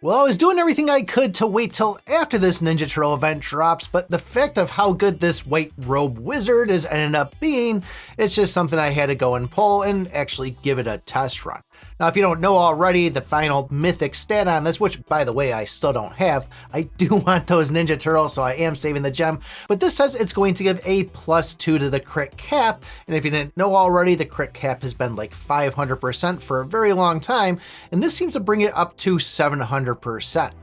Well, I was doing everything I could to wait till after this Ninja Turtle event drops, but the fact of how good this white robe wizard is ended up being, it's just something I had to go and pull and actually give it a test run. Now, if you don't know already, the final mythic stat on this, which by the way, I still don't have, I do want those Ninja Turtles, so I am saving the gem, but this says it's going to give a +2 to the crit cap. And if you didn't know already, the crit cap has been like 500% for a very long time, and this seems to bring it up to 700%.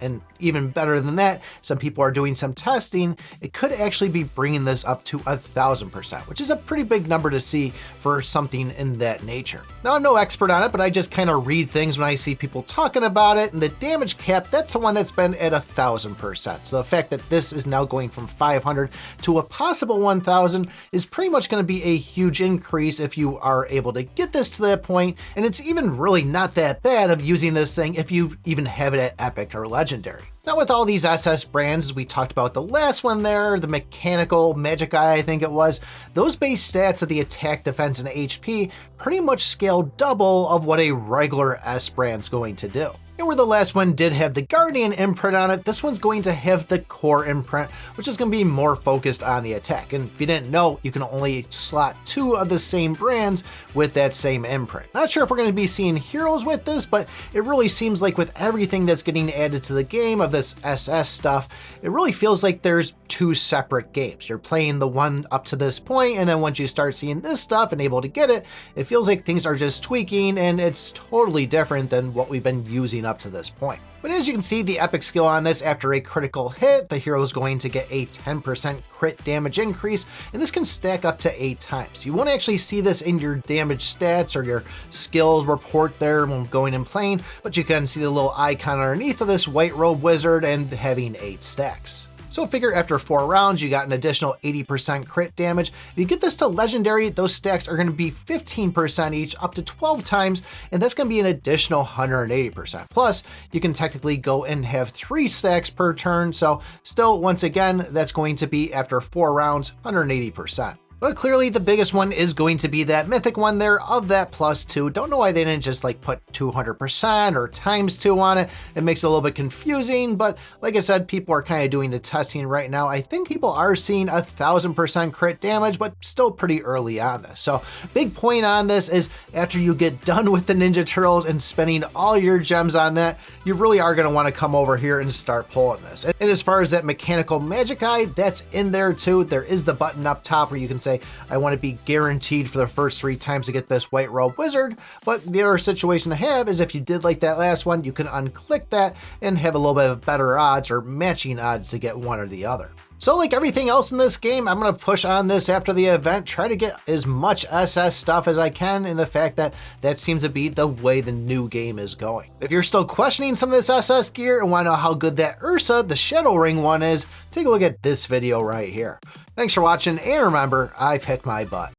And even better than that, some people are doing some testing. It could actually be bringing this up to 1000%, which is a pretty big number to see for something in that nature. Now, I'm no expert on it, but I just kind of read things when I see people talking about it, and the damage cap, that's the one that's been at 1000%. So the fact that this is now going from 500 to a possible 1000 is pretty much going to be a huge increase if you are able to get this to that point, and it's even really not that bad of using this thing if you even have it at epic or legendary. Now, with all these SS brands, as we talked about the last one there, the mechanical magic eye, I think it was, those base stats of the attack, defense, and HP pretty much scale double of what a regular S brand's going to do. And where the last one did have the Guardian imprint on it, this one's going to have the core imprint, which is going to be more focused on the attack. And if you didn't know, you can only slot 2 of the same brands with that same imprint. Not sure if we're going to be seeing heroes with this, but it really seems like with everything that's getting added to the game of this SS stuff, it really feels like there's 2 separate games. You're playing the one up to this point, and then once you start seeing this stuff and able to get it, it feels like things are just tweaking, and it's totally different than what we've been using up to this point. But as you can see, the epic skill on this, after a critical hit, the hero is going to get a 10% crit damage increase, and this can stack up to 8 times. You won't actually see this in your damage stats or your skills report there when going and playing, but you can see the little icon underneath of this white robe wizard and having 8 stacks. So figure after 4 rounds, you got an additional 80% crit damage. If you get this to legendary, those stacks are going to be 15% each, up to 12 times, and that's going to be an additional 180%. Plus, you can technically go and have 3 stacks per turn, so still, once again, that's going to be after 4 rounds, 180%. But clearly the biggest one is going to be that mythic one there of that +2. Don't know why they didn't just like put 200% or ×2 on it. It makes it a little bit confusing, but like I said, people are kind of doing the testing right now. I think people are seeing 1000% crit damage, but still pretty early on this. So big point on this is after you get done with the Ninja Turtles and spending all your gems on that, you really are going to want to come over here and start pulling this. And as far as that mechanical magic eye, that's in there too. There is the button up top where you can say, I want to be guaranteed for the first 3 times to get this white robe wizard. But the other situation to have is if you did like that last one, you can unclick that and have a little bit of better odds or matching odds to get one or the other. So like everything else in this game, I'm going to push on this after the event, try to get as much SS stuff as I can, in the fact that that seems to be the way the new game is going. If you're still questioning some of this SS gear and want to know how good that Ursa, the Shadow Ring one is, take a look at this video right here. Thanks for watching, and remember, I pick my butt.